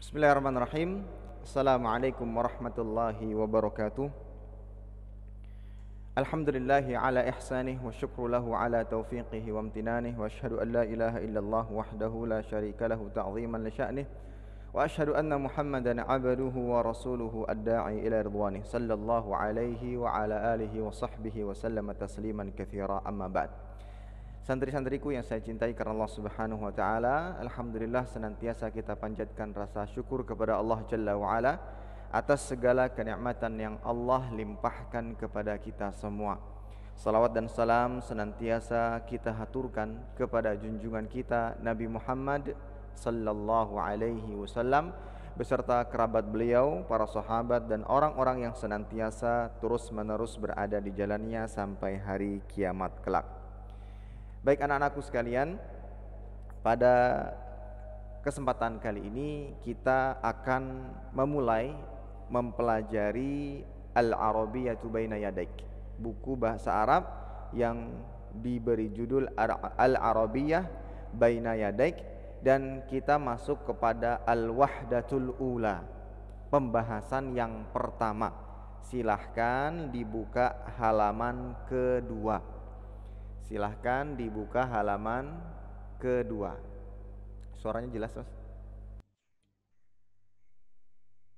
Bismillahirrahmanirrahim. Assalamualaikum warahmatullahi wabarakatuh. Alhamdulillahi ala ihsanih wa syukru lahu ala taufiqihi wa amtinanih wa ashhadu an la ilaha illallah wahdahu la syarika lahu ta'ziman li sya'nih wa ashhadu anna Muhammadan abduhu wa rasuluhu ad-da'i ila ridwanih sallallahu alaihi wa ala alihi wa sahbihi wa sallama tasliman katsira amma ba'd. Santri-santriku yang saya cintai karena Allah Subhanahu wa taala, alhamdulillah senantiasa kita panjatkan rasa syukur kepada Allah Jalla wa ala atas segala kenikmatan yang Allah limpahkan kepada kita semua. Salawat dan salam senantiasa kita haturkan kepada junjungan kita Nabi Muhammad sallallahu alaihi wasallam beserta kerabat beliau, para sahabat dan orang-orang yang senantiasa terus-menerus berada di jalannya sampai hari kiamat kelak. Baik anak-anakku sekalian, pada kesempatan kali ini kita akan memulai mempelajari Al-Arabiyyatu Baina Yadaik, buku bahasa Arab yang diberi judul Al-Arabiyyah Baina Yadaik, dan kita masuk kepada Al-Wahdatul Ula, pembahasan yang pertama. Silahkan dibuka halaman kedua. Silahkan dibuka halaman kedua. Suaranya jelas, Mas?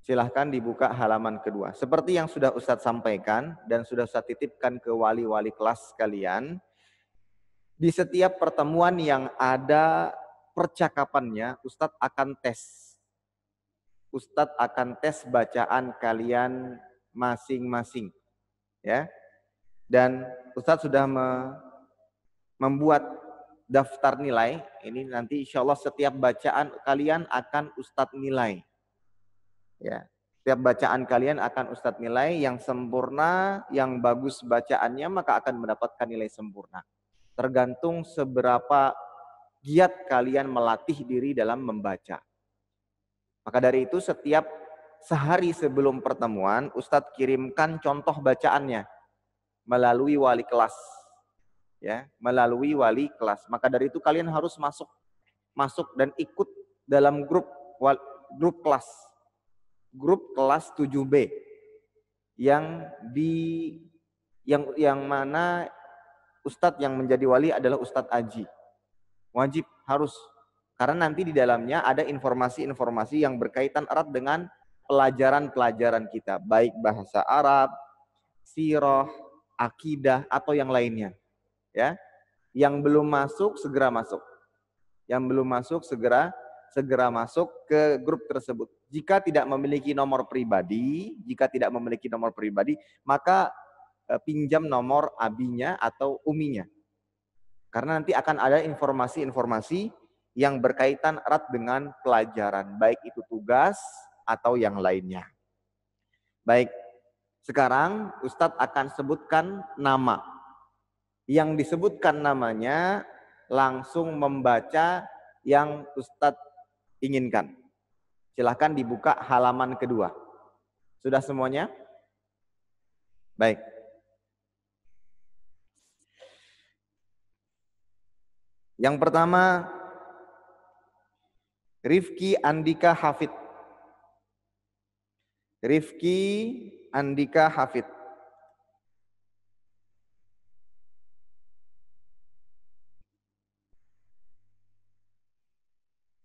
Silahkan dibuka halaman kedua. Seperti yang sudah Ustadz sampaikan dan sudah Ustadz titipkan ke wali-wali kelas kalian, di setiap pertemuan yang ada percakapannya, Ustadz akan tes. Ustadz akan tes bacaan kalian masing-masing, ya. Dan Ustadz sudah membuat daftar nilai. Ini nanti insya Allah setiap bacaan kalian akan Ustadz nilai. Ya, setiap bacaan kalian akan Ustadz nilai. Yang sempurna, yang bagus bacaannya maka akan mendapatkan nilai sempurna. Tergantung seberapa giat kalian melatih diri dalam membaca. Maka dari itu setiap sehari sebelum pertemuan Ustadz kirimkan contoh bacaannya melalui wali kelas. Ya, melalui wali kelas. Maka dari itu kalian harus masuk dan ikut dalam grup kelas 7B yang mana Ustadz yang menjadi wali adalah Ustadz Aji. Wajib harus, karena nanti di dalamnya ada informasi-informasi yang berkaitan erat dengan pelajaran-pelajaran kita, baik bahasa Arab, sirah, akidah atau yang lainnya. Ya, yang belum masuk segera masuk. Yang belum masuk segera masuk ke grup tersebut. Jika tidak memiliki nomor pribadi, maka pinjam nomor abinya atau uminya. Karena nanti akan ada informasi-informasi yang berkaitan erat dengan pelajaran, baik itu tugas atau yang lainnya. Baik, sekarang Ustadz akan sebutkan nama. Yang disebutkan namanya langsung membaca yang Ustadz inginkan. Silahkan dibuka halaman kedua. Sudah semuanya? Baik. Yang pertama, Rifki Andika Hafid. Rifki Andika Hafid.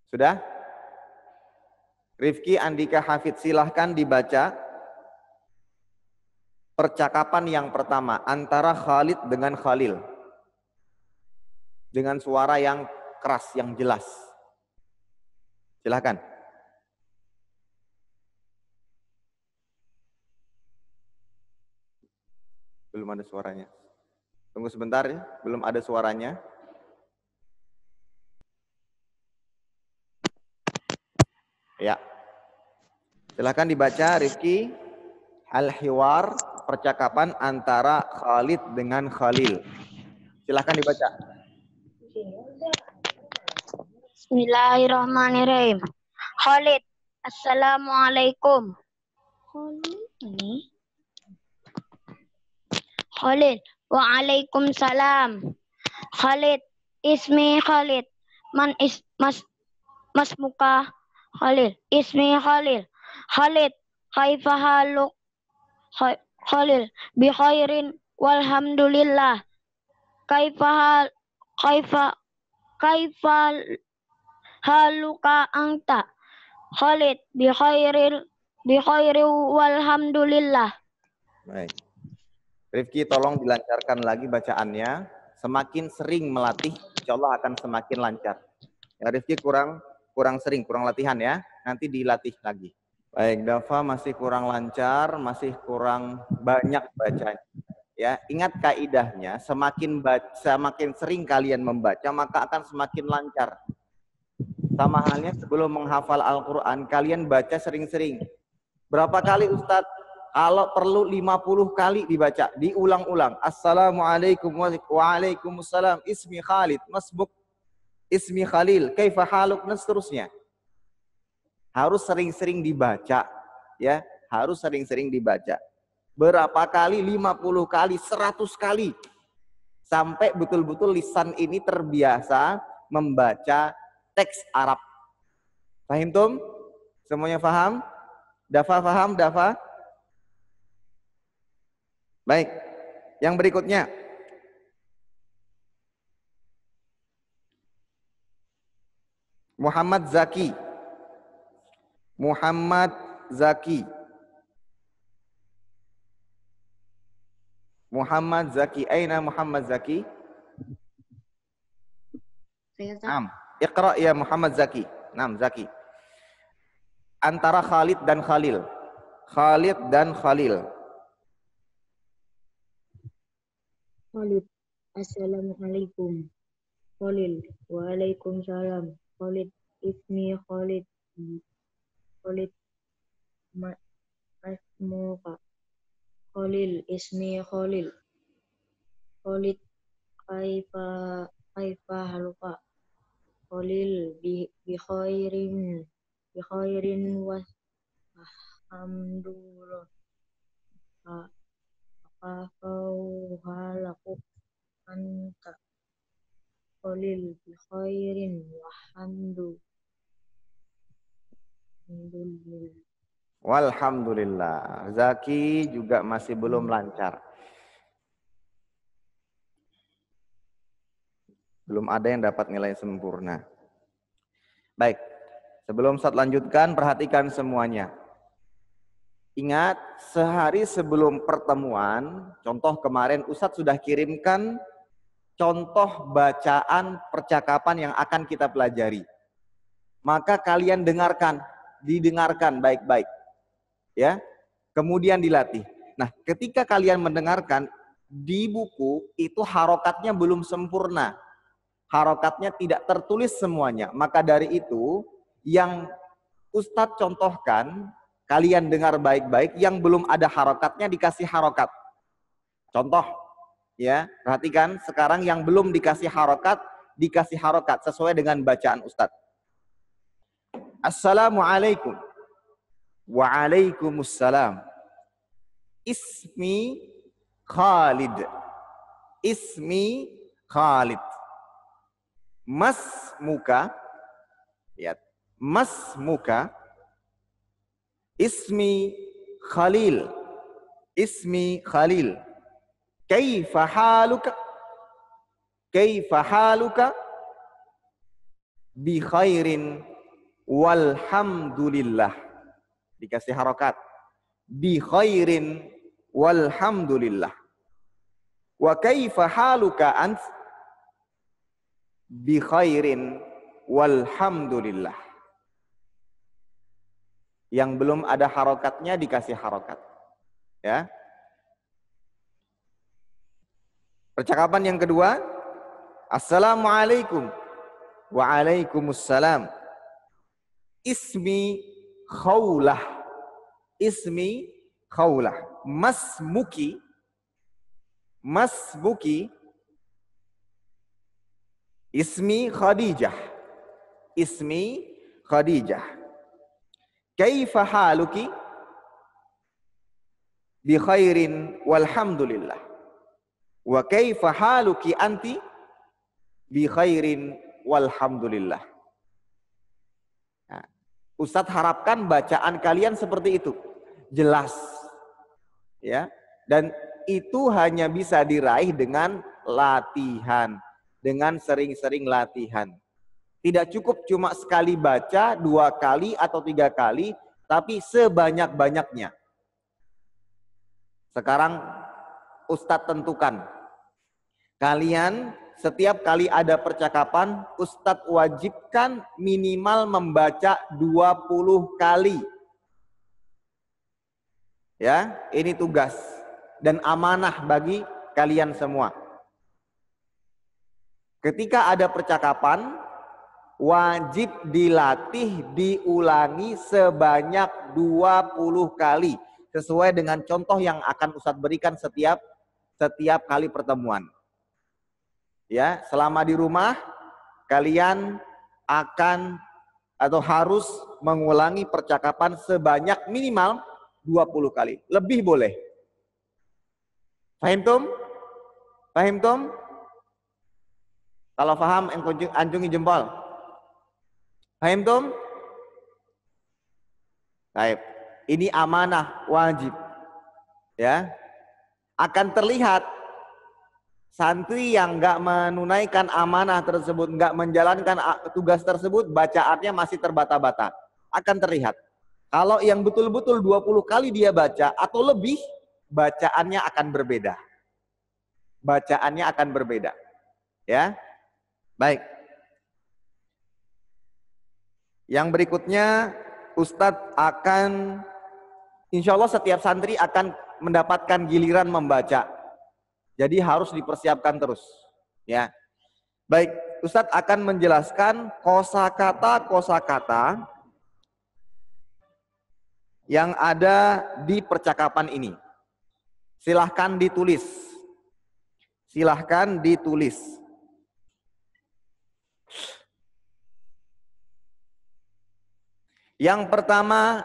Sudah? Rifki Andika Hafid, silahkan dibaca percakapan yang pertama antara Khalid dengan Khalil. Dengan suara yang keras, yang jelas. Silahkan. Belum ada suaranya. Tunggu sebentar ya, belum ada suaranya. Ya. Silahkan dibaca Rifki, Al-Hiwar, percakapan antara Khalid dengan Khalil. Silahkan dibaca. Bismillahirrahmanirrahim. Khalid, Assalamualaikum. Khalid, Waalaikumsalam. Khalid, ismi Khalid. Man is mas muka Khalil. Ismi Khalil. Khalid. Kaifa haluk Khalil. Bi khairin walhamdulillah. Kaifa hal kaifa kaifa haluka anta. Khalid. Bi khairin walhamdulillah. Baik. Rifki tolong dilancarkan lagi bacaannya. Semakin sering melatih, insya Allah akan semakin lancar. Ya, Rifki kurang sering, kurang latihan ya. Nanti dilatih lagi. Baik, Dafa masih kurang lancar, masih kurang banyak bacanya. Ya, ingat kaidahnya, semakin sering kalian membaca, maka akan semakin lancar. Sama halnya sebelum menghafal Al-Quran, kalian baca sering-sering. Berapa kali Ustadz? Kalau perlu 50 kali dibaca, diulang-ulang. Assalamualaikum waalaikumsalam. Ismi Khalid, masbuk ismi Khalil, kaifa haluk, dan seterusnya. Harus sering-sering dibaca, ya. Harus sering-sering dibaca. Berapa kali? 50 kali, 100 kali. Sampai betul-betul lisan ini terbiasa membaca teks Arab. Fahim tum? Semuanya faham? Dafa faham? Dafa? Baik, yang berikutnya. Muhammad Zaki. Muhammad Zaki. Muhammad Zaki. Aina Muhammad Zaki? Naam. Iqra ya Muhammad Zaki. Naam, Zaki. Antara Khalid dan Khalil. Khalid dan Khalil. Khalid. Assalamualaikum. Khalil. Waalaikumsalam. Khalid. Ismi Khalid. Khalid. Masmuka. Khalil. Ismi Khalil. Khalid. Kaifa haluka. Khalil. Bi khairin walhamdulillah. Kafau halaku anta. Khalil bi khairin walhamdulillah. Walhamdulillah. Zaki juga masih belum lancar. Belum ada yang dapat nilai sempurna. Baik. Sebelum Ustaz lanjutkan, perhatikan semuanya. Ingat, sehari sebelum pertemuan, contoh kemarin Ustaz sudah kirimkan contoh bacaan percakapan yang akan kita pelajari. Maka kalian didengarkan baik-baik. Ya, kemudian dilatih. Nah, ketika kalian mendengarkan, di buku itu harokatnya belum sempurna. Harokatnya tidak tertulis semuanya. Maka dari itu, yang Ustadz contohkan, kalian dengar baik-baik, yang belum ada harokatnya dikasih harokat. Contoh, ya, perhatikan sekarang yang belum dikasih harokat sesuai dengan bacaan Ustadz. Assalamualaikum. Waalaikumsalam. Ismi Khalid. Ismi Khalid. Masmuka. Lihat. Masmuka. Ismi Khalil. Ismi Khalil. Kaifa haluka? Kaifa haluka? Bi khairin walhamdulillah. Dikasih harokat. Bi khairin walhamdulillah. Wa kaifa haluka ant? Bi khairin walhamdulillah. Yang belum ada harokatnya dikasih harokat. Ya. Percakapan yang kedua. Assalamualaikum. Waalaikumsalam. Ismi Khawlah. Ismi Khawlah. Masmuki. Masmuki. Ismi Khadijah. Ismi Khadijah. Kaifa haluki? Bi khairin walhamdulillah. Wa kaifa haluki anti? Bi khairin walhamdulillah. Nah, Ustadz harapkan bacaan kalian seperti itu, jelas, ya. Dan itu hanya bisa diraih dengan latihan, dengan sering-sering latihan. Tidak cukup cuma sekali baca, 2 kali atau 3 kali, tapi sebanyak-banyaknya. Sekarang Ustadz tentukan, kalian setiap kali ada percakapan, Ustadz wajibkan minimal membaca 20 kali. Ya, ini tugas dan amanah bagi kalian semua. Ketika ada percakapan, wajib dilatih, diulangi sebanyak 20 kali. Sesuai dengan contoh yang akan Ustadz berikan setiap kali pertemuan. Ya, selama di rumah kalian akan atau harus mengulangi percakapan sebanyak minimal 20 kali. Lebih boleh. Fahim tum? Fahim tum? Kalau paham, anjungi jempol. Fahim tum? Baik. Ini amanah wajib. Ya. Akan terlihat santri yang nggak menunaikan amanah tersebut, nggak menjalankan tugas tersebut, bacaannya masih terbata-bata. Akan terlihat. Kalau yang betul-betul 20 kali dia baca atau lebih, bacaannya akan berbeda. Bacaannya akan berbeda. Ya. Baik. Yang berikutnya, Ustadz akan, insya Allah setiap santri akan mendapatkan giliran membaca. Jadi harus dipersiapkan terus. Ya. Baik, Ustadz akan menjelaskan kosakata yang ada di percakapan ini. Silahkan ditulis. Silahkan ditulis. Yang pertama,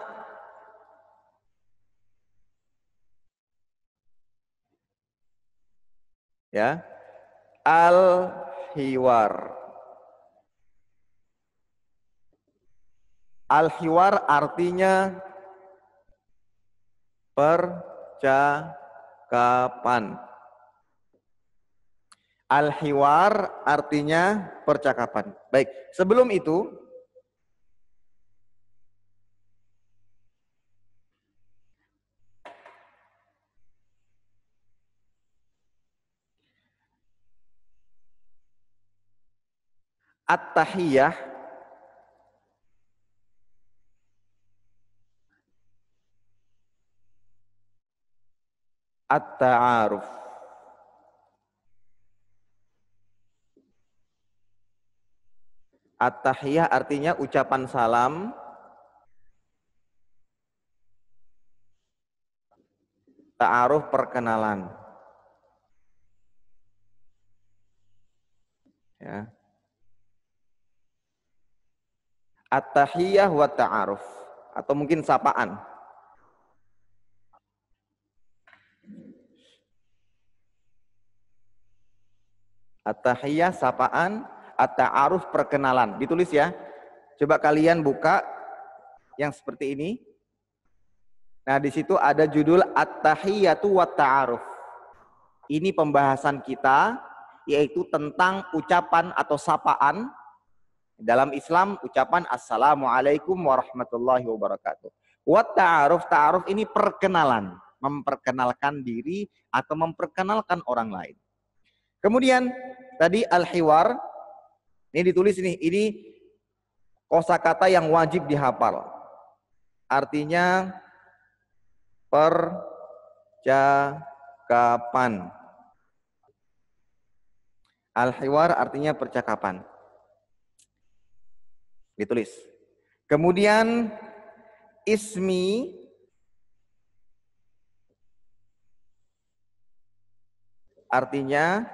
ya, al-hiwar. Al-hiwar artinya percakapan. Al-hiwar artinya percakapan. Baik, sebelum itu at-tahiyah at-ta'aruf. At-tahiyah artinya ucapan salam. Ta'aruf perkenalan. Ya. At-tahiyah wa ta'aruf. Atau mungkin sapaan. At-tahiyah sapaan, at-ta'aruf perkenalan. Ditulis ya. Coba kalian buka yang seperti ini. Nah, di situ ada judul At-tahiyatu wa ta'aruf. Ini pembahasan kita, yaitu tentang ucapan atau sapaan. Dalam Islam, ucapan Assalamualaikum warahmatullahi wabarakatuh. Wa ta'aruf, ta'aruf ini perkenalan. Memperkenalkan diri atau memperkenalkan orang lain. Kemudian tadi al-hiwar, ini ditulis ini kosakata yang wajib dihafal. Artinya percakapan. Al-hiwar artinya percakapan. Ditulis. Kemudian ismi artinya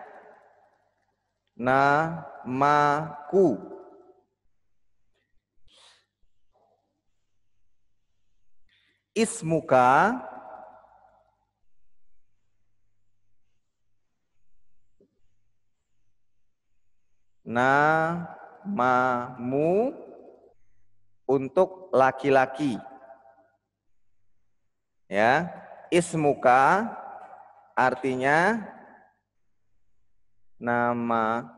namaku. Ismuka namamu. untuk laki-laki. Ya, ismuka artinya namamu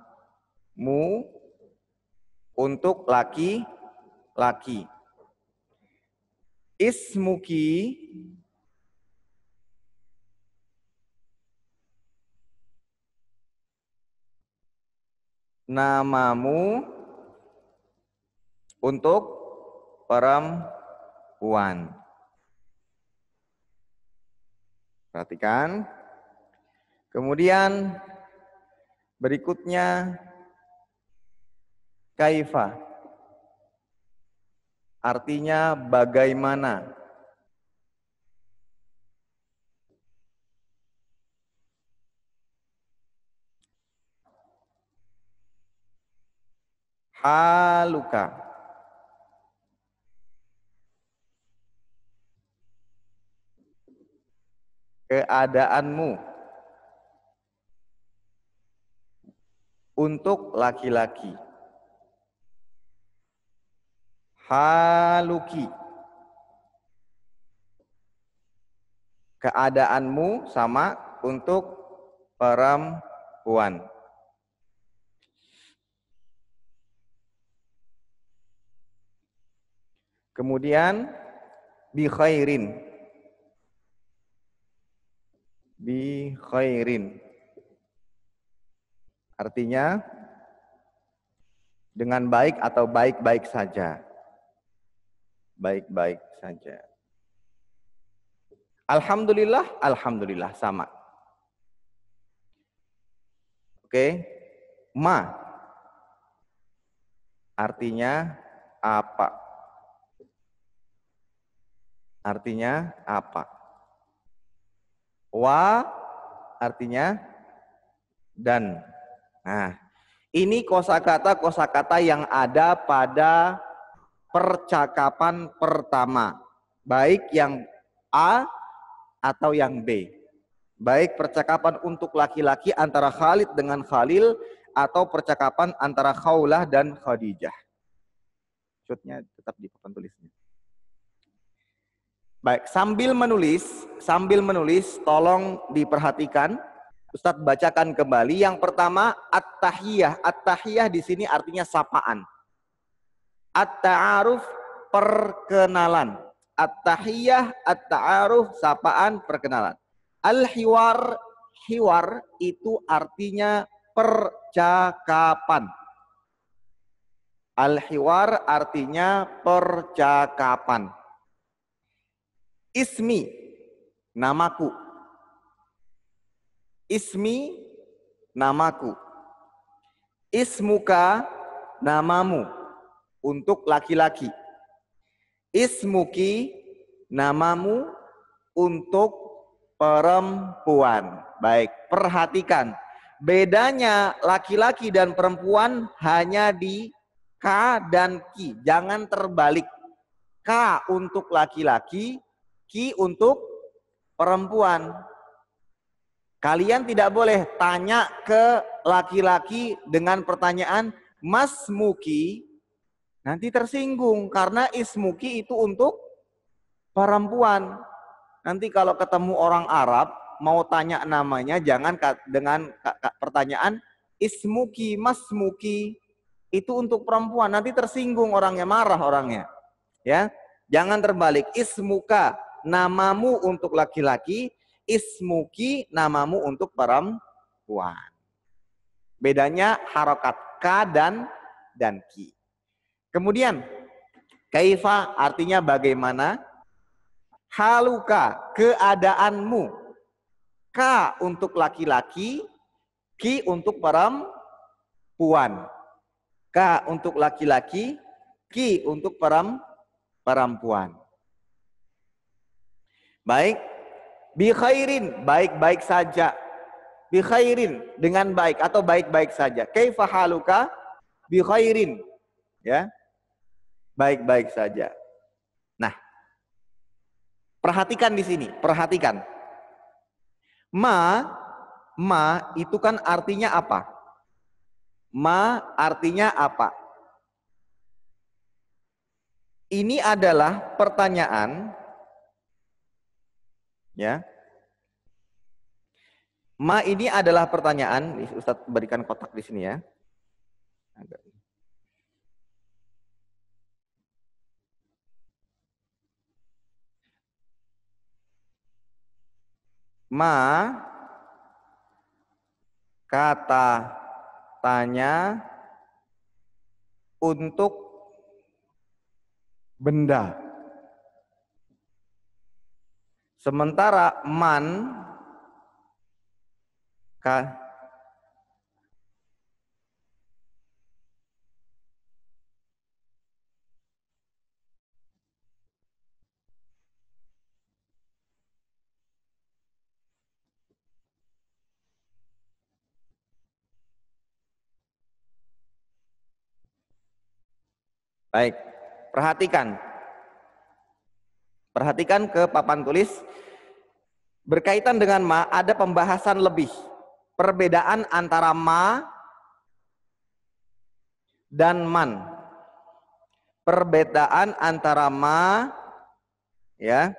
untuk laki-laki. Ismuki namamu untuk perempuan. Perhatikan. Kemudian berikutnya kaifa. Artinya bagaimana. Haluka. Keadaanmu untuk laki-laki. Haluki. Keadaanmu sama untuk perempuan. Kemudian bi khairin. Bi khairin. Artinya dengan baik atau baik-baik saja. Baik-baik saja. Alhamdulillah, alhamdulillah sama. Oke. Ma artinya apa? Artinya apa? Wa artinya dan. Nah, ini kosakata yang ada pada percakapan pertama. Baik yang A atau yang B. Baik percakapan untuk laki-laki antara Khalid dengan Khalil atau percakapan antara Khawlah dan Khadijah. Maksudnya tetap di papan tulisnya. Baik, sambil menulis tolong diperhatikan. Ustadz bacakan kembali. Yang pertama at-tahiyah. At-tahiyah di sini artinya sapaan. At-ta'aruf perkenalan. At-tahiyah, at-ta'aruf sapaan perkenalan. Al-hiwar, hiwar itu artinya percakapan. Al-hiwar artinya percakapan. Ismi, namaku. Ismi, namaku. Ismuka, namamu. Untuk laki-laki. Ismuki, namamu. Untuk perempuan. Baik, perhatikan. Bedanya laki-laki dan perempuan hanya di K dan Ki. Jangan terbalik. K untuk laki-laki, Ki untuk perempuan. Kalian tidak boleh tanya ke laki-laki dengan pertanyaan Mas Muki, nanti tersinggung karena ismuki itu untuk perempuan. Nanti kalau ketemu orang Arab mau tanya namanya jangan dengan pertanyaan ismuki, Mas Muki, itu untuk perempuan. Nanti tersinggung orangnya, marah orangnya. Ya, jangan terbalik. Ismuka, namamu untuk laki-laki. Ismuki, namamu untuk perempuan. Bedanya harokat K dan Ki. Kemudian, kaifa artinya bagaimana. Haluka, keadaanmu. K untuk laki-laki, Ki untuk perempuan. K untuk laki-laki, Ki untuk perempuan. Baik. Bi khairin, baik-baik saja. Bi khairin, dengan baik atau baik-baik saja. Kaifa haluka? Bi khairin. Ya. Baik-baik saja. Nah, perhatikan di sini, perhatikan. Ma itu kan artinya apa? Ma artinya apa? ini adalah pertanyaan, ya. Ma ini adalah pertanyaan. Ustadz berikan kotak di sini ya. Ma kata tanya untuk benda. Sementara man baik, perhatikan. Perhatikan ke papan tulis. Berkaitan dengan ma ada pembahasan lebih. Perbedaan antara ma dan man. Perbedaan antara ma, ya,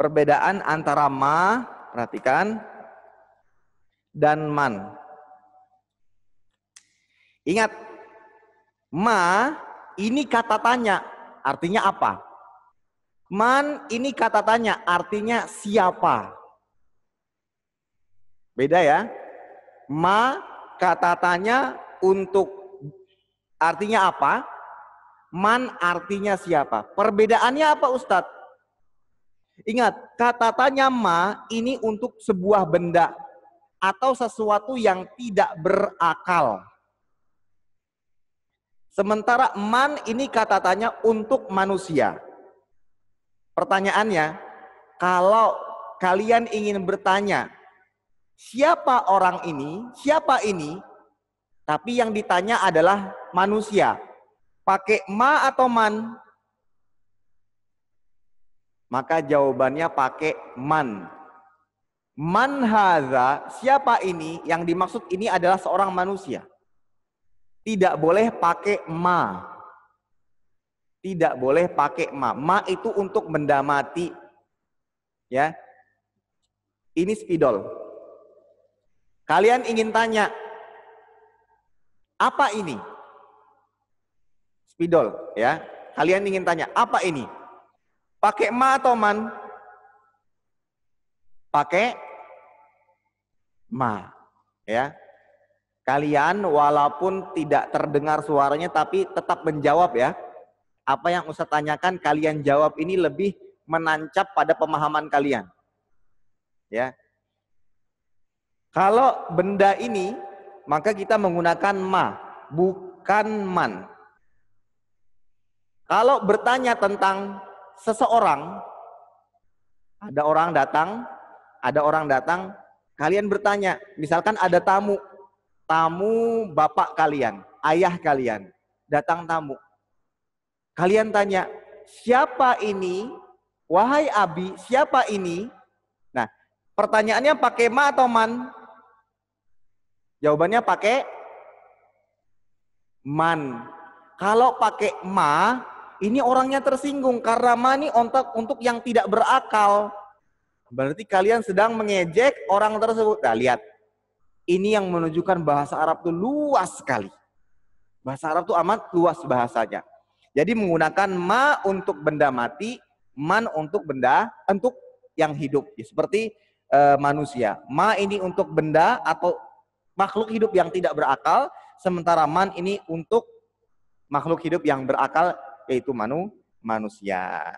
perbedaan antara ma, perhatikan, dan man. Ingat, ma ini kata tanya, artinya apa? Man ini kata tanya, artinya siapa? Beda ya. Ma kata tanya untuk artinya apa? Man artinya siapa? Perbedaannya apa Ustadz? Ingat, kata tanya ma ini untuk sebuah benda atau sesuatu yang tidak berakal. Sementara man ini kata tanya untuk manusia. Pertanyaannya, kalau kalian ingin bertanya, siapa orang ini, siapa ini, tapi yang ditanya adalah manusia, pakai ma atau man? Maka jawabannya pakai man. Man hadza, siapa ini? Yang dimaksud ini adalah seorang manusia. Tidak boleh pakai ma. Tidak boleh pakai ma. Ma itu untuk benda mati. Ya. Ini spidol. Kalian ingin tanya, apa ini? Spidol, ya. Kalian ingin tanya, apa ini? Pakai ma atau man? Pakai ma, ya. Kalian walaupun tidak terdengar suaranya tapi tetap menjawab ya. Apa yang Ustaz tanyakan kalian jawab ini lebih menancap pada pemahaman kalian. Ya. Kalau benda ini maka kita menggunakan ma, bukan man. Kalau bertanya tentang seseorang, ada orang datang, kalian bertanya, misalkan ada tamu bapak kalian, ayah kalian, datang tamu. Kalian tanya, siapa ini? Wahai Abi, siapa ini? Nah, pertanyaannya pakai ma atau man? Jawabannya pakai man. Kalau pakai ma, ini orangnya tersinggung karena ma ini untuk yang tidak berakal. Berarti kalian sedang mengejek orang tersebut. Nah, lihat. Ini yang menunjukkan bahasa Arab itu luas sekali. Bahasa Arab itu amat luas bahasanya. Jadi menggunakan ma untuk benda mati, man untuk yang hidup. Seperti manusia. Ma ini untuk benda atau makhluk hidup yang tidak berakal, sementara man ini untuk makhluk hidup yang berakal, yaitu manusia.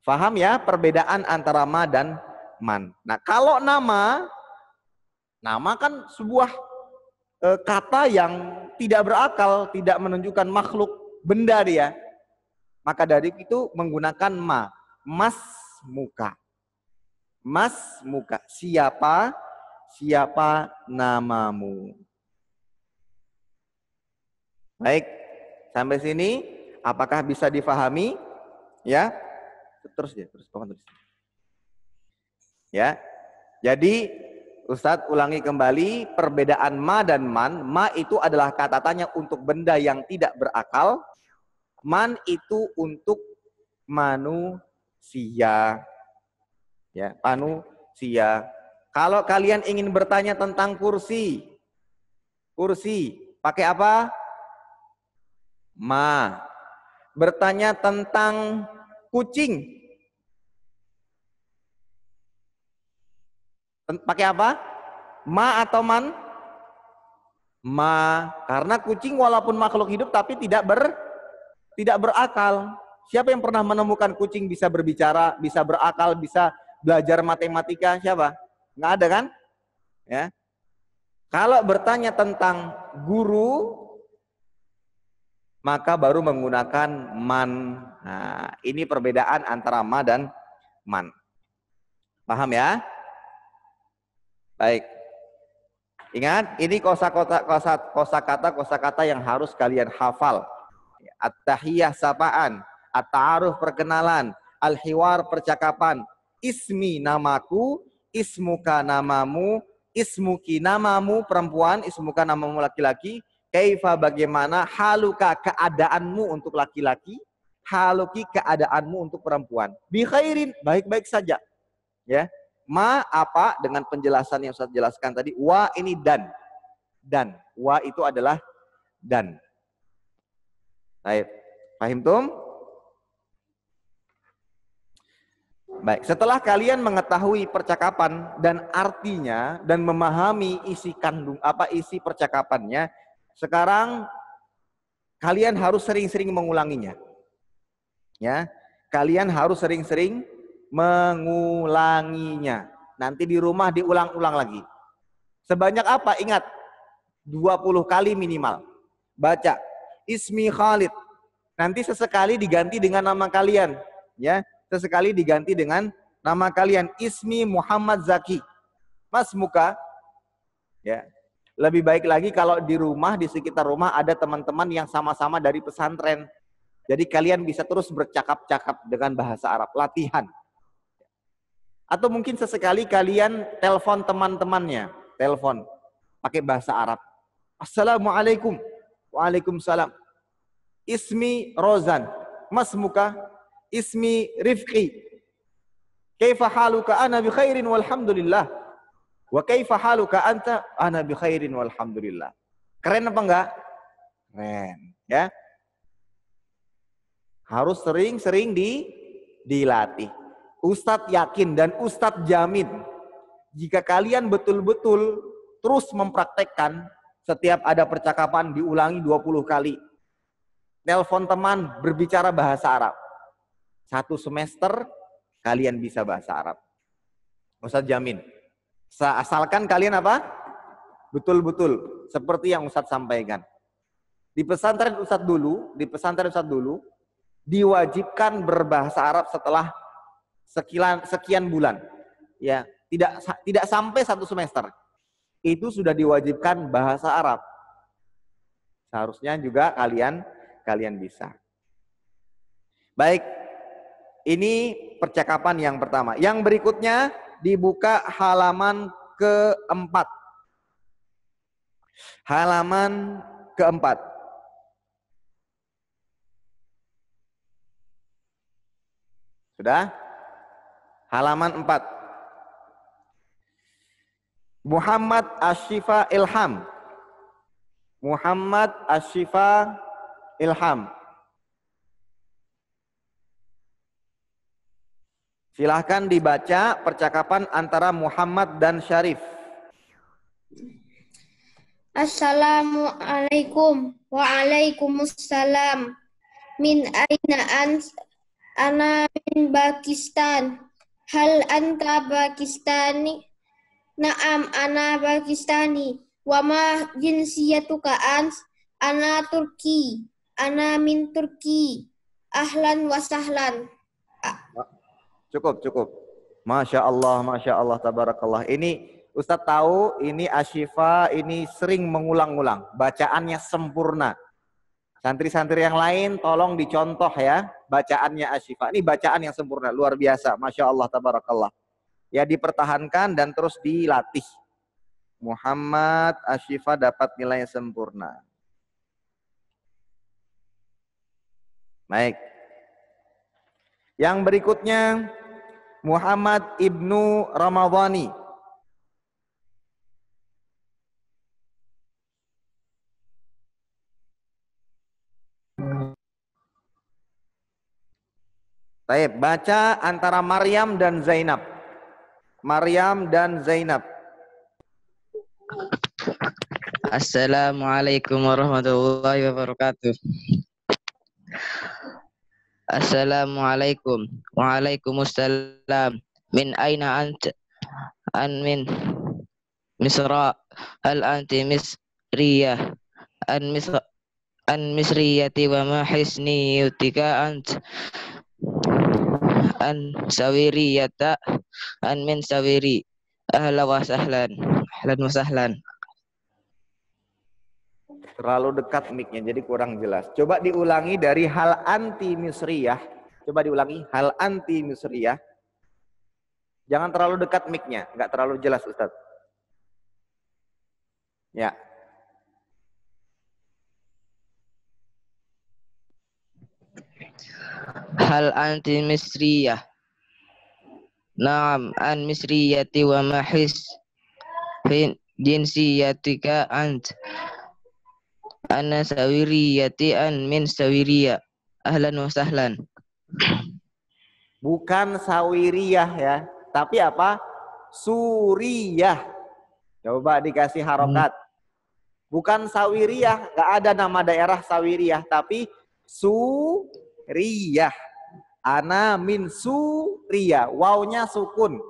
Faham ya perbedaan antara ma dan man. Nah, kalau nama kan sebuah kata yang tidak berakal, tidak menunjukkan makhluk, benda dia. Maka dari itu menggunakan ma. Mas muka. Mas muka. Siapa namamu. Baik, sampai sini apakah bisa difahami? Ya, terus. Ya. Jadi Ustadz ulangi kembali perbedaan ma dan man. Ma itu adalah kata tanya untuk benda yang tidak berakal. Man itu untuk manusia. Ya, manusia. Kalau kalian ingin bertanya tentang kursi, pakai apa? Ma. Bertanya tentang kucing, pakai apa? Ma atau man? Ma. Karena kucing walaupun makhluk hidup tapi tidak berakal. Siapa yang pernah menemukan kucing bisa berbicara, bisa berakal, bisa belajar matematika? Siapa? Nggak ada kan? Ya. Kalau bertanya tentang guru, maka baru menggunakan man. Nah, ini perbedaan antara ma dan man. Paham ya? Baik. Ingat, ini kosakata yang harus kalian hafal. At-tahiyah sapaan, at-ta'aruf perkenalan, al-hiwar percakapan, ismi namaku, ismuka namamu, ismuki namamu perempuan, ismuka namamu laki-laki, kaifa bagaimana, haluka keadaanmu untuk laki-laki, haluki keadaanmu untuk perempuan. Bi khairin, baik-baik saja. Ya. Ma apa dengan penjelasan yang saya jelaskan tadi. Wa ini dan. Dan. Wa itu adalah dan. Baik. Paham tum? Baik, setelah kalian mengetahui percakapan dan artinya dan memahami isi isi percakapannya, sekarang kalian harus sering-sering mengulanginya. Ya. Kalian harus sering-sering mengulanginya. Nanti di rumah diulang-ulang lagi. Sebanyak apa? Ingat, 20 kali minimal. Baca, ismi Khalid. Nanti sesekali diganti dengan nama kalian. Ya, sesekali diganti dengan nama kalian. Ismi Muhammad Zaki. Mas muka. Ya. Lebih baik lagi kalau di rumah, di sekitar rumah ada teman-teman yang sama-sama dari pesantren. Jadi kalian bisa terus bercakap-cakap dengan bahasa Arab. Latihan. Atau mungkin sesekali kalian telepon teman-temannya. Telepon. Pakai bahasa Arab. Assalamualaikum. Waalaikumsalam. Ismi Rozan. Mas muka. Ismi Rifqi. Kaifa haluka ana bi khairin walhamdulillah. Wa kaifa haluka anta ana bi khairin walhamdulillah. Keren apa enggak? Keren. Ya. Harus sering-sering dilatih. Ustadz yakin dan Ustadz jamin, jika kalian betul-betul terus mempraktekkan, setiap ada percakapan diulangi 20 kali. Telepon teman berbicara bahasa Arab. 1 semester kalian bisa bahasa Arab. Ustadz jamin. Asalkan kalian apa? Betul-betul seperti yang Ustadz sampaikan. Di pesantren Ustadz dulu, diwajibkan berbahasa Arab setelah sekian bulan, ya tidak sampai 1 semester itu sudah diwajibkan bahasa Arab. Seharusnya juga kalian bisa. Baik, ini percakapan yang pertama. Yang berikutnya dibuka halaman keempat. Halaman keempat. Sudah? Halaman 4. Muhammad Ashifa Ilham. Muhammad Ashifa Ilham. Silahkan dibaca percakapan antara Muhammad dan Syarif. Assalamualaikum. Waalaikumsalam. Min aina ana min Pakistan. Hal anta Pakistani? Naam ana Pakistani. Wa ma jinsiyatuka ana Turki. Ana min Turki. Ahlan wa sahlan. Cukup. Masya Allah, tabarakallah. Ini Ustadz tahu, ini Ashifa, ini sering mengulang-ulang. Bacaannya sempurna. Santri-santri yang lain tolong dicontoh ya, bacaannya Ashifa. Ini bacaan yang sempurna, luar biasa. Masya Allah, tabarakallah. Ya dipertahankan dan terus dilatih. Muhammad Ashifa dapat nilai sempurna. Baik. Yang berikutnya Muhammad Ibnu Ramadhani. Baik, baca antara Maryam dan Zainab. Maryam dan Zainab. Assalamualaikum warahmatullahi wabarakatuh. Assalamualaikum. Waalaikumsalam. Min aina ant? An min Misra. Hal anti misriyah? An misriyati wa ma hisniyutika ant? An sawiriyata. An min sawiri. Ahlan wa sahlan. Ahlan wa sahlan. Terlalu dekat mic-nya jadi kurang jelas. Coba diulangi dari hal anti misriyah. Coba diulangi hal anti misriyah. Jangan terlalu dekat mic-nya, nggak terlalu jelas Ustaz. Ya. Hal anti misriyah. Naam an misriyati wa mahis fin jinsiyatika ant. Ana sawiriyati an min sawiriya. Ahlan wa sahlan. Bukan sawiriyah ya, tapi apa? Suriyah. Coba dikasih harokat. Bukan sawiriyah, nggak ada nama daerah sawiriyah, tapi suriyah. Ana min suriyah. Wawnya sukun.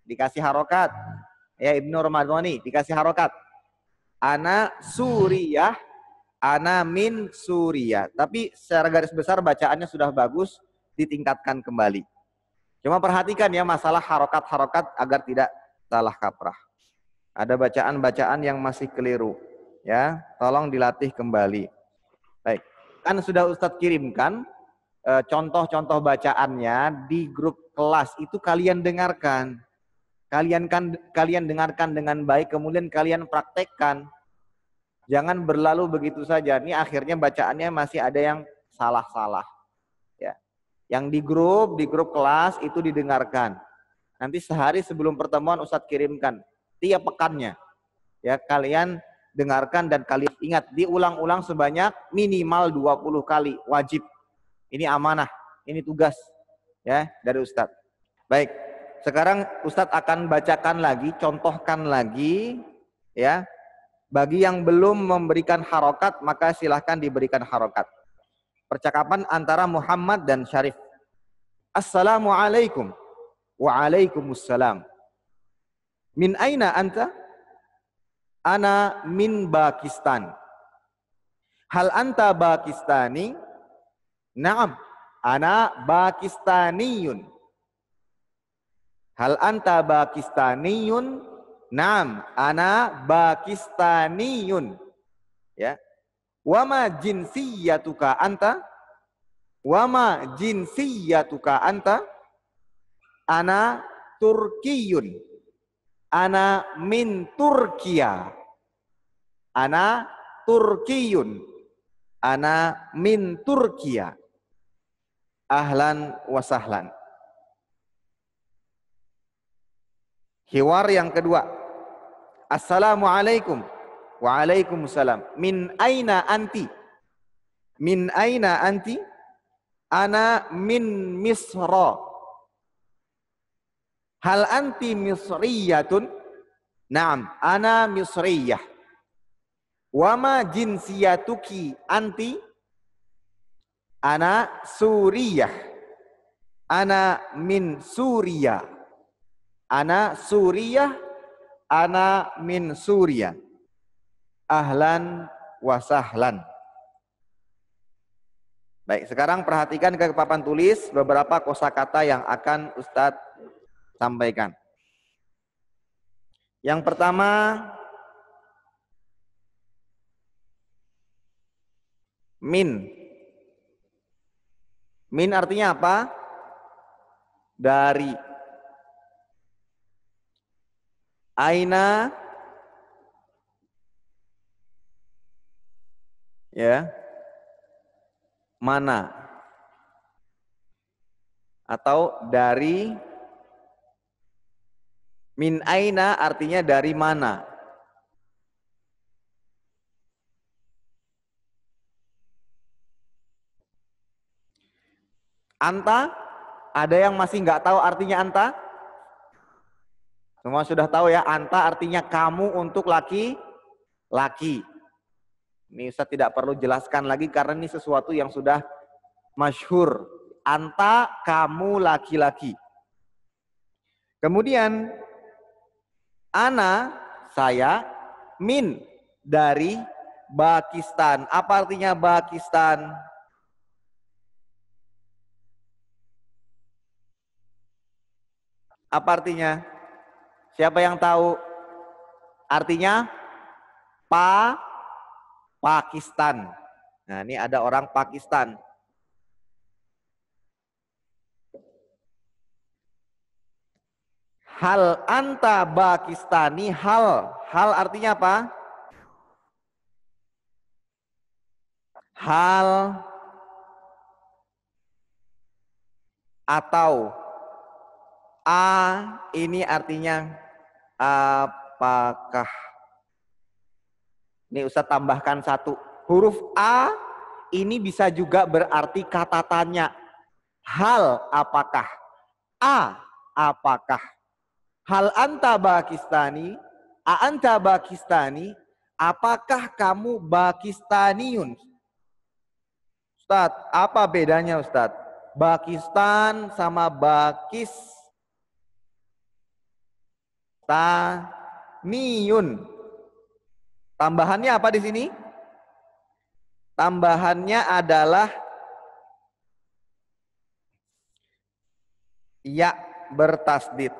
Dikasih harokat. Ya Ibnu Ramadhani, dikasih harokat. Ana suriyah. Ana min suriyah. Tapi secara garis besar bacaannya sudah bagus, ditingkatkan kembali. Cuma perhatikan ya masalah harokat-harokat agar tidak salah kaprah. Ada bacaan-bacaan yang masih keliru. Ya, tolong dilatih kembali. Baik, kan sudah Ustadz kirimkan contoh-contoh bacaannya di grup kelas itu kalian dengarkan. Kalian dengarkan dengan baik, kemudian kalian praktekkan. Jangan berlalu begitu saja. Ini akhirnya bacaannya masih ada yang salah-salah. Ya. Yang di grup kelas itu didengarkan. Nanti sehari sebelum pertemuan Ustadz kirimkan tiap pekannya. Ya, kalian dengarkan dan kalian ingat diulang-ulang sebanyak minimal 20 kali wajib. Ini amanah, ini tugas ya dari Ustadz. Baik, sekarang Ustadz akan bacakan lagi, contohkan lagi ya. Bagi yang belum memberikan harokat, maka silahkan diberikan harokat. Percakapan antara Muhammad dan Syarif. Assalamualaikum. Waalaikumsalam. Min aina anta? Ana min Pakistan. Hal anta Pakistani? Naam, ana Pakistaniyun. Hal anta Pakistaniyun? Naam, ana Pakistaniyun. Ya. Wama jinsiyatuka anta? Wama jinsiyatuka anta? Ana Turkiyun. Ana min Turkiya. Ana Turkiyun. Ana min Turkiya. Ahlan wa sahlan. Hiwar yang kedua. Assalamualaikum. Waalaikumsalam. Min aina anti? Min aina anti? Ana min Misra. Hal anti misriyatun? Naam, ana misriyah. Wama jinsiyatuki anti? Ana suriyah. Ana min Suriya. Ana suriyah. Ana min Suriya. Ahlan wa sahlan. Baik, sekarang perhatikan ke papan tulis beberapa kosakata yang akan Ustadz sampaikan. Yang pertama, min. Min artinya apa? Dari. Aina Ya. Mana? Atau dari. Min aina artinya dari mana? Anta? Ada yang masih nggak tahu artinya anta? Semua sudah tahu ya, anta artinya kamu untuk laki-laki. Ini Ustaz tidak perlu jelaskan lagi karena ini sesuatu yang sudah masyhur. Anta, kamu laki-laki. Kemudian, ana, saya, min, dari Pakistan. Apa artinya Pakistan? Apa artinya? Siapa yang tahu? Artinya Pakistan. Nah, ini ada orang Pakistan. Hal anta Pakistani, hal artinya apa? Hal atau ini artinya apakah? Ini Ustaz tambahkan satu. Huruf A ini bisa juga berarti kata tanya. Hal apakah? Apakah? Hal anta Pakistani? Anta Pakistani? Apakah kamu Pakistaniun? Ustaz, apa bedanya Ustaz? Pakistan sama Pakistaniun. Tambahannya apa di sini? Tambahannya adalah ya bertasdid.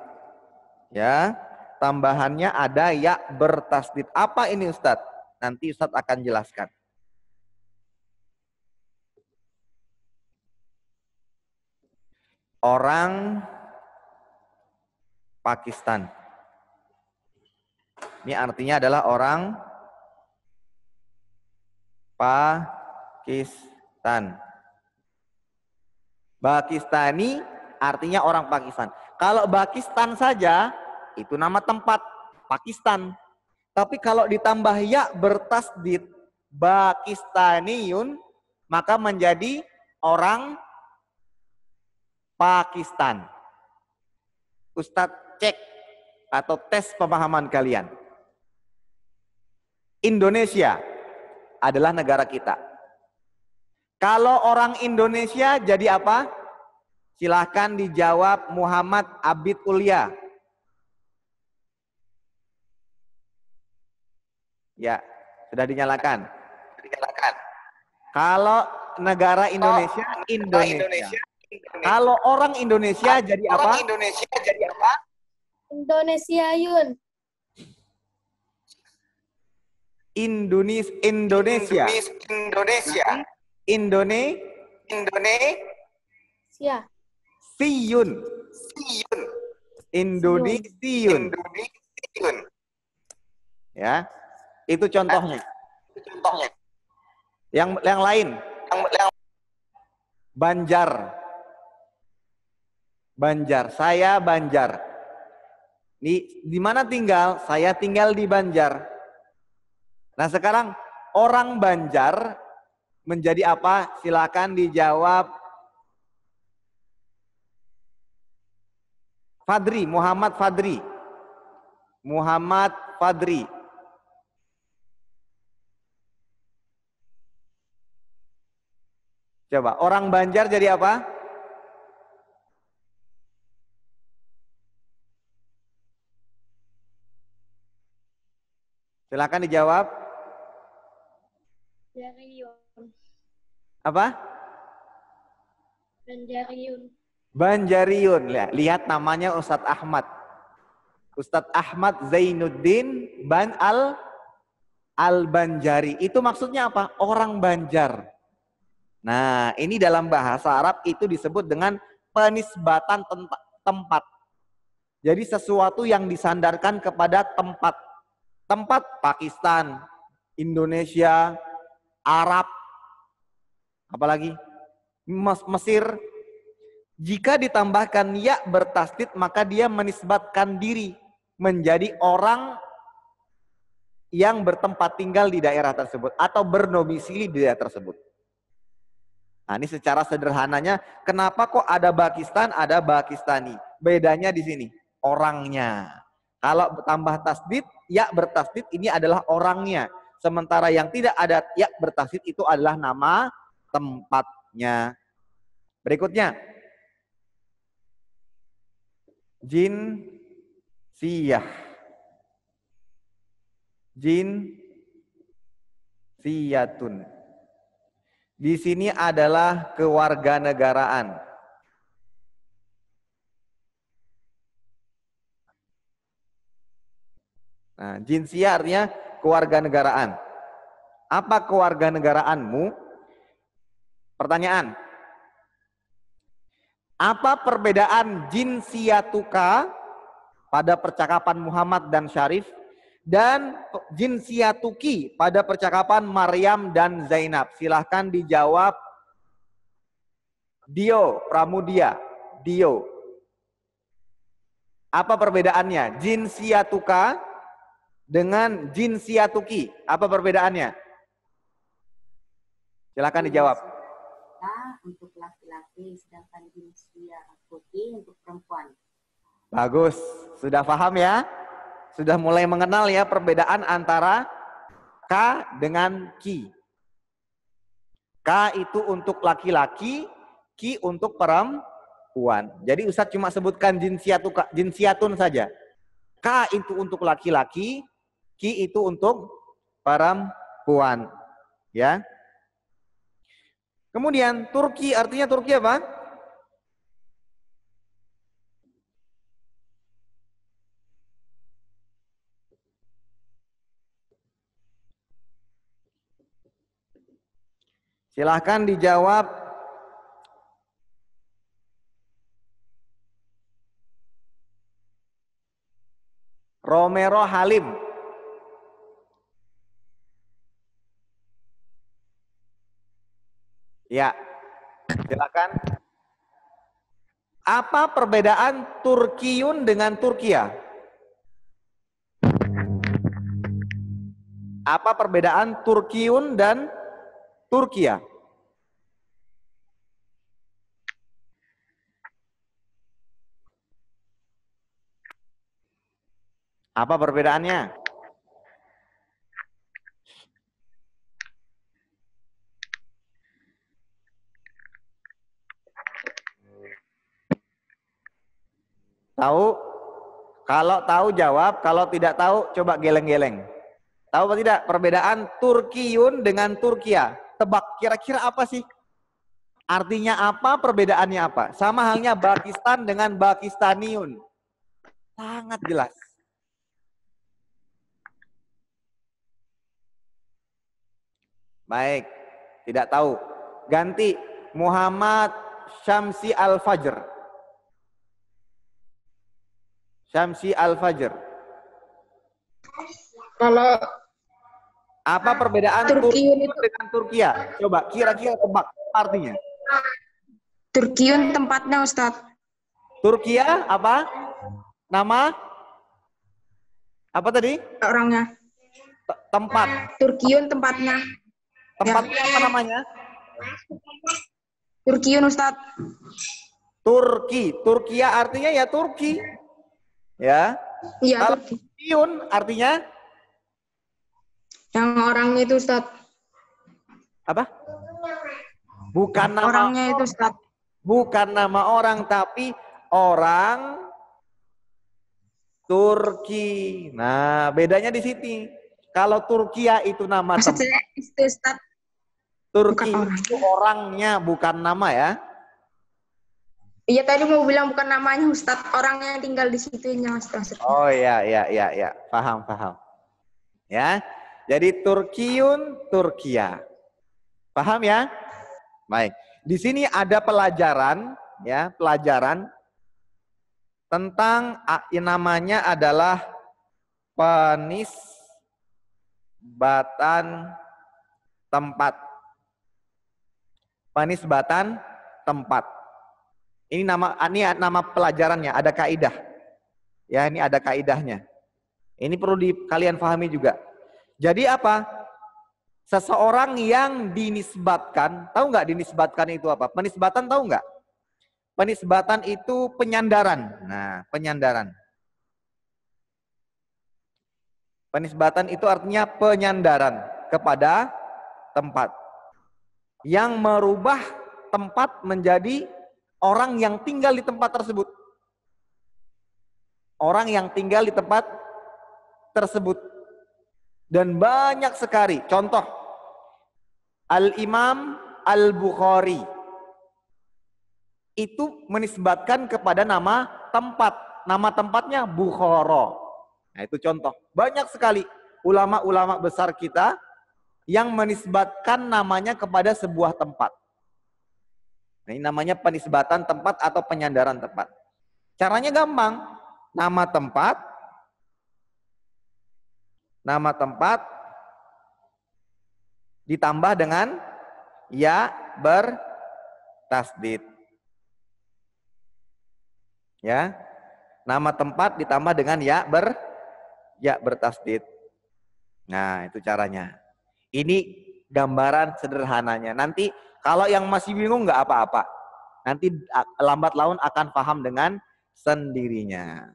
Ya, tambahannya ada ya bertasdid. Apa ini Ustadz? Nanti Ustadz akan jelaskan. Orang Pakistan. Ini artinya adalah orang Pakistan. Pakistani artinya orang Pakistan. Kalau Pakistan saja itu nama tempat Pakistan. Tapi kalau ditambah ya bertasdid Pakistaniun maka menjadi orang Pakistan. Ustadz cek atau tes pemahaman kalian. Indonesia adalah negara kita. Kalau orang Indonesia jadi apa? Silahkan dijawab Muhammad Abid Ulia. Ya, sudah dinyalakan. Kalau negara Indonesia, Indonesia. Kalau orang Indonesia jadi apa? Indonesiayun. Indonesia. Siyun. Indonesiun. Ya, itu contohnya. Yang lain. Banjar. Saya Banjar. Di mana tinggal? Saya tinggal di Banjar. Nah sekarang orang Banjar menjadi apa? Silakan dijawab. Fadri, Muhammad Fadri. Coba, orang Banjar jadi apa? Silakan dijawab. Banjariun. Apa? Banjariun. Lihat namanya Ustadz Ahmad. Ustadz Ahmad Zainuddin Al-Banjari. Itu maksudnya apa? Orang Banjar. Nah, ini dalam bahasa Arab itu disebut dengan penisbatan tempat. Jadi sesuatu yang disandarkan kepada tempat. Tempat Pakistan, Indonesia, Arab, apalagi Mesir. Jika ditambahkan ya bertasdid, maka dia menisbatkan diri menjadi orang yang bertempat tinggal di daerah tersebut atau berdomisili di daerah tersebut. Nah, ini secara sederhananya, kenapa kok ada Pakistan, ada Pakistani? Bedanya di sini, orangnya. Kalau tambah tasdid, ya bertasdid, ini adalah orangnya. Sementara yang tidak ada ya bertasdid itu adalah nama tempatnya. Berikutnya, jinsiyah. Jinsiyatun. Di sini adalah kewarganegaraan. Nah, jinsiyah artinya kewarganegaraan. Apa kewarganegaraanmu? Pertanyaan. Apa perbedaan jinsiyatuka pada percakapan Muhammad dan Syarif dan jinsiyatuki pada percakapan Maryam dan Zainab? Silahkan dijawab. Dio, Pramudia, Dio. Apa perbedaannya? Jinsiyatuka dengan jinsiyatuki. Apa perbedaannya? Silahkan dijawab. Untuk laki-laki, sedangkan jinsiyatuki untuk perempuan. Bagus, sudah paham ya? Sudah mulai mengenal ya perbedaan antara K dengan Ki. K itu untuk laki-laki, Ki untuk perempuan. Jadi Ustadz cuma sebutkan jinsiyatun saja. K itu untuk laki-laki, Ki itu untuk perempuan. Ya. Kemudian Turki, artinya Turki apa? Silahkan dijawab. Romero Halim. Ya, silakan. Apa perbedaan Turkiyun dengan Turkiya? Apa perbedaan Turkiyun dan Turkiya? Apa perbedaannya? Tahu? Kalau tahu jawab, kalau tidak tahu coba geleng-geleng. Tahu apa tidak perbedaan Turkiyun dengan Turkiya? Tebak kira-kira apa sih? Artinya apa? Perbedaannya apa? Sama halnya Pakistan dengan Pakistaniun. Sangat jelas. Baik, tidak tahu. Ganti Muhammad Syamsi Al-Fajr. Syamsi Al-Fajr. Kalau apa perbedaan Turkiyun dengan Turkiya? Coba kira-kira tebak artinya. Turkiyun tempatnya, Ustadz. Turkiya apa? Nama? Apa tadi? Orangnya. Tempat. Turkiyun tempatnya. Tempatnya apa namanya? Turkiyun, Ustadz. Turki. Turkiya artinya ya Turki. Ya. Iya, Kalau Turki. Turkiyun artinya Yang orangnya itu, Ustadz. apa? Bukan nama Orangnya itu, Ustadz. bukan nama orang, tapi orang Turki. Nah, bedanya di sini. Kalau Turkiya itu nama Maksud tempat, saya itu, Ustadz. Turki bukan orang. itu orangnya, bukan nama ya. Iya, tadi mau bilang bukan namanya, Ustadz. Orangnya yang tinggal di situnya, Ustadz. Oh ya, paham. Ya, jadi Turkiyun, Turkiya. Paham ya? Baik. Di sini ada pelajaran, ya, pelajaran tentang namanya adalah penisbatan tempat. Penisbatan tempat. Ini nama pelajarannya, ada kaidah. Ya, ini ada kaidahnya. Ini perlu kalian pahami juga. Jadi apa? Seseorang yang dinisbatkan, tahu nggak dinisbatkan itu apa? Penisbatan tahu nggak? Penisbatan itu penyandaran. Nah, penyandaran. Penisbatan itu artinya penyandaran kepada tempat. Yang merubah tempat menjadi orang yang tinggal di tempat tersebut. Orang yang tinggal di tempat tersebut. Dan banyak sekali. Contoh, Al-Imam Al-Bukhari itu menisbatkan kepada nama tempat. Nama tempatnya Bukhara. Nah, itu contoh. Banyak sekali ulama-ulama besar kita yang menisbatkan namanya kepada sebuah tempat. Nah, ini namanya penisbatan tempat atau penyandaran tempat. Caranya gampang. Nama tempat ditambah dengan ya bertasdid. Ya. Nama tempat ditambah dengan ya bertasdid. Nah, itu caranya. Ini gambaran sederhananya. Nanti kalau yang masih bingung nggak apa-apa. Nanti lambat laun akan paham dengan sendirinya.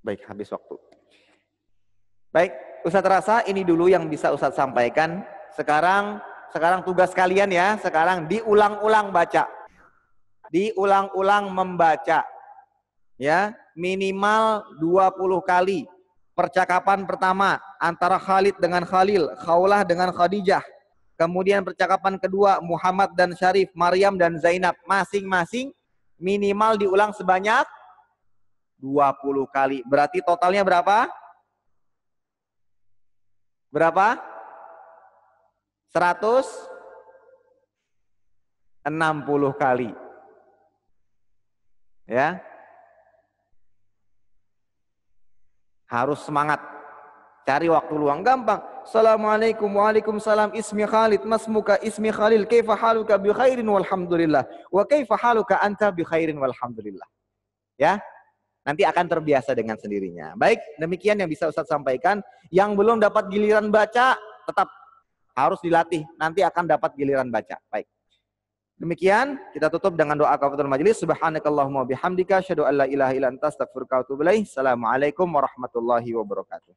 Baik, habis waktu. Baik, Ustadz rasa ini dulu yang bisa Ustadz sampaikan. Sekarang tugas kalian ya, sekarang diulang-ulang baca. Diulang-ulang membaca. Ya, minimal 20 kali. Percakapan pertama antara Khalid dengan Khalil, Khaulah dengan Khadijah. Kemudian percakapan kedua Muhammad dan Syarif, Maryam dan Zainab. Masing-masing minimal diulang sebanyak 20 kali. Berarti totalnya berapa? Berapa? 160 kali. Ya. Harus semangat. Cari waktu luang, gampang. Assalamualaikum, waalaikumsalam, ismi Khalid, masmuka, ismi Khalil, kaifa haluka bi khairin walhamdulillah, wa kaifa haluka anta bi khairin walhamdulillah. Ya, nanti akan terbiasa dengan sendirinya. Baik, demikian yang bisa Ustadz sampaikan. Yang belum dapat giliran baca, tetap harus dilatih. Nanti akan dapat giliran baca. Baik. Demikian, kita tutup dengan doa kafaratul majelis. Subhanakallahumma bihamdika, asyhadu an la ilaha illa anta, astaghfiruka wa atubu ilaik. Assalamualaikum warahmatullahi wabarakatuh.